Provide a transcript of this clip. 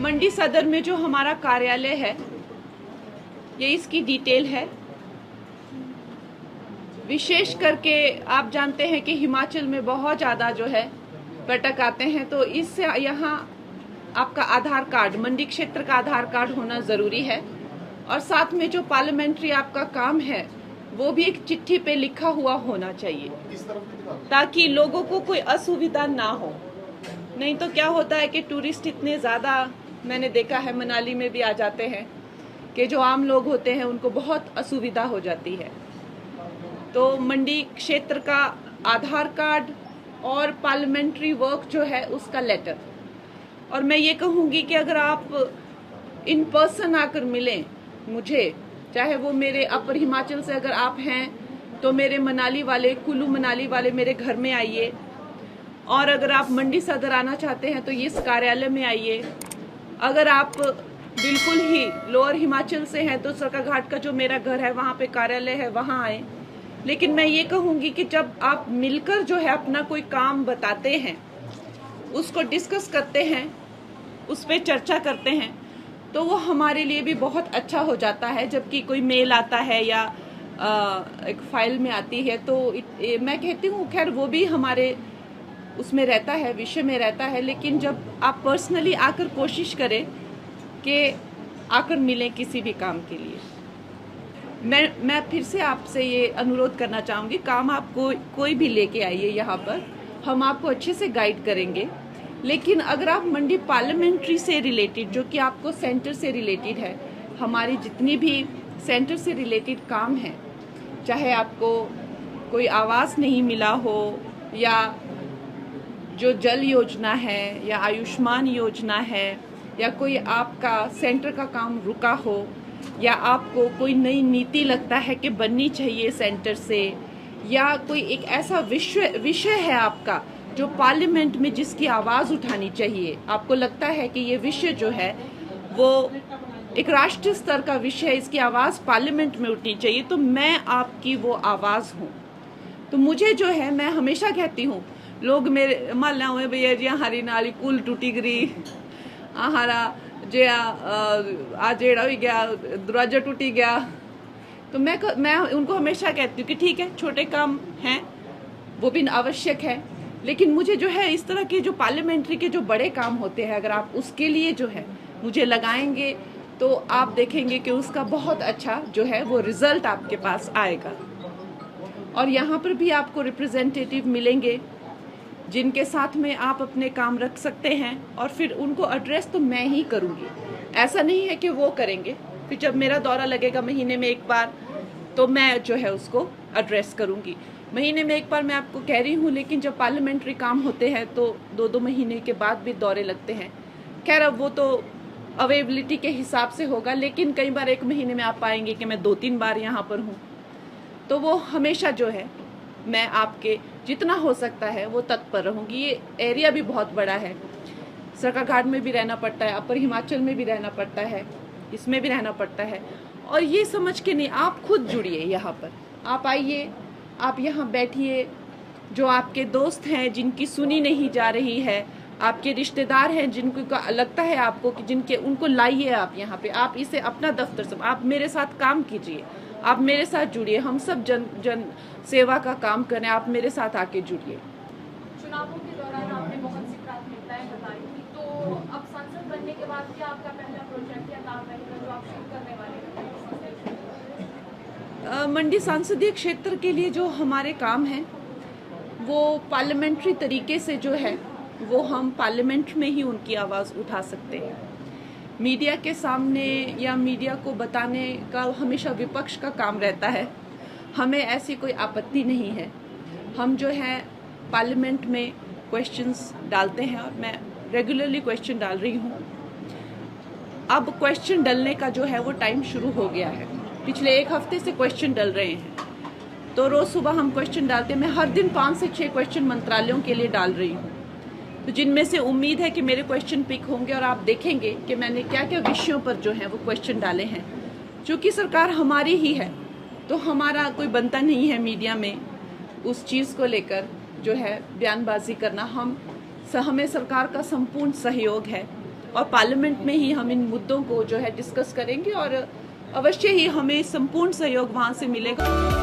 मंडी सदर में जो हमारा कार्यालय है, ये इसकी डिटेल है। विशेष करके आप जानते हैं कि हिमाचल में बहुत ज़्यादा जो है पर्यटक आते हैं, तो इससे यहाँ आपका आधार कार्ड, मंडी क्षेत्र का आधार कार्ड होना ज़रूरी है। और साथ में जो पार्लियामेंट्री आपका काम है वो भी एक चिट्ठी पे लिखा हुआ होना चाहिए, ताकि लोगों को कोई असुविधा ना हो। नहीं तो क्या होता है कि टूरिस्ट इतने ज़्यादा, मैंने देखा है मनाली में भी आ जाते हैं, कि जो आम लोग होते हैं उनको बहुत असुविधा हो जाती है। तो मंडी क्षेत्र का आधार कार्ड और पार्लियामेंट्री वर्क जो है उसका लेटर। और मैं ये कहूँगी कि अगर आप इन पर्सन आकर मिलें मुझे, चाहे वो मेरे अपर हिमाचल से अगर आप हैं तो मेरे मनाली वाले, कुल्लू मनाली वाले मेरे घर में आइए, और अगर आप मंडी सदर आना चाहते हैं तो इस कार्यालय में आइए। अगर आप बिल्कुल ही लोअर हिमाचल से हैं तो सरकाघाट का जो मेरा घर है वहाँ पे कार्यालय है, वहाँ आए। लेकिन मैं ये कहूँगी कि जब आप मिलकर जो है अपना कोई काम बताते हैं, उसको डिस्कस करते हैं, उस पर चर्चा करते हैं, तो वो हमारे लिए भी बहुत अच्छा हो जाता है। जबकि कोई मेल आता है या एक फाइल में आती है तो मैं कहती हूँ खैर वो भी हमारे उसमें रहता है, विषय में रहता है। लेकिन जब आप पर्सनली आकर कोशिश करें कि आकर मिलें किसी भी काम के लिए, मैं फिर से आपसे ये अनुरोध करना चाहूँगी, काम आप कोई भी लेके आइए यहाँ पर, हम आपको अच्छे से गाइड करेंगे। लेकिन अगर आप मंडी पार्लियामेंट्री से रिलेटेड, जो कि आपको सेंटर से रिलेटेड है, हमारी जितनी भी सेंटर से रिलेटेड काम है, चाहे आपको कोई आवास नहीं मिला हो, या जो जल योजना है, या आयुष्मान योजना है, या कोई आपका सेंटर का काम रुका हो, या आपको कोई नई नीति लगता है कि बननी चाहिए सेंटर से, या कोई एक ऐसा विषय है आपका जो पार्लियामेंट में जिसकी आवाज़ उठानी चाहिए, आपको लगता है कि ये विषय जो है वो एक राष्ट्रीय स्तर का विषय है, इसकी आवाज़ पार्लियामेंट में उठनी चाहिए, तो मैं आपकी वो आवाज़ हूँ। तो मुझे जो है, मैं हमेशा कहती हूँ, लोग मेरे मान हुए भैया जी हरी नाली कुल टूटी गरी, हरा जे आ जेड़ा हो गया, दरवाजा टूटी गया। तो मैं उनको हमेशा कहती हूँ कि ठीक है, छोटे काम हैं वो भी आवश्यक है, लेकिन मुझे जो है इस तरह के जो पार्लियामेंट्री के जो बड़े काम होते हैं, अगर आप उसके लिए जो है मुझे लगाएंगे तो आप देखेंगे कि उसका बहुत अच्छा जो है वो रिजल्ट आपके पास आएगा। और यहाँ पर भी आपको रिप्रेजेंटेटिव मिलेंगे जिनके साथ में आप अपने काम रख सकते हैं, और फिर उनको एड्रेस तो मैं ही करूँगी, ऐसा नहीं है कि वो करेंगे। फिर जब मेरा दौरा लगेगा महीने में एक बार, तो मैं जो है उसको एड्रेस करूँगी। महीने में एक बार मैं आपको कह रही हूँ, लेकिन जब पार्लियामेंट्री काम होते हैं तो 2-2 महीने के बाद भी दौरे लगते हैं। खैर अब वो तो अवेलेबिलिटी के हिसाब से होगा, लेकिन कई बार एक महीने में आप पाएंगे कि मैं 2-3 बार यहाँ पर हूँ। तो वो हमेशा जो है मैं आपके जितना हो सकता है वो तत्पर रहूँगी। ये एरिया भी बहुत बड़ा है, सरकाघाट में भी रहना पड़ता है, अपर हिमाचल में भी रहना पड़ता है, इसमें भी रहना पड़ता है। और ये समझ के नहीं, आप खुद जुड़िए यहाँ पर, आप आइए, आप यहाँ बैठिए। जो आपके दोस्त हैं जिनकी सुनी नहीं जा रही है, आपके रिश्तेदार हैं जिनको लगता है आपको कि जिनके, उनको लाइए आप यहाँ पे, आप इसे अपना दफ्तर से, आप मेरे साथ काम कीजिए, आप मेरे साथ जुड़िए, हम सब जन सेवा का काम करें, आप मेरे साथ आके जुड़िए। चुनावों के दौरान आपने बहुत सी प्राथमिकताएं बताई थी, तो अब सांसद बनने के बाद क्या आपका पहला प्रोजेक्ट या काम रहेगा जो आप शुरू करने वाले हैं? मंडी संसदीय क्षेत्र के लिए जो हमारे काम हैं वो पार्लियामेंट्री तरीके से जो है वो हम पार्लियामेंट में ही उनकी आवाज़ उठा सकते हैं। मीडिया के सामने या मीडिया को बताने का हमेशा विपक्ष का काम रहता है, हमें ऐसी कोई आपत्ति नहीं है। हम जो है पार्लियामेंट में क्वेश्चंस डालते हैं, और मैं रेगुलरली क्वेश्चन डाल रही हूँ। अब क्वेश्चन डालने का जो है वो टाइम शुरू हो गया है, पिछले 1 हफ्ते से क्वेश्चन डल रहे हैं, तो रोज़ सुबह हम क्वेश्चन डालते हैं। मैं हर दिन 5 से 6 क्वेश्चन मंत्रालयों के लिए डाल रही हूँ, तो जिनमें से उम्मीद है कि मेरे क्वेश्चन पिक होंगे, और आप देखेंगे कि मैंने क्या क्या विषयों पर जो है वो क्वेश्चन डाले हैं। चूँकि सरकार हमारी ही है, तो हमारा कोई बनता नहीं है मीडिया में उस चीज़ को लेकर जो है बयानबाजी करना। हमें सरकार का संपूर्ण सहयोग है, और पार्लियामेंट में ही हम इन मुद्दों को जो है डिस्कस करेंगे और अवश्य ही हमें संपूर्ण सहयोग वहाँ से मिलेगा।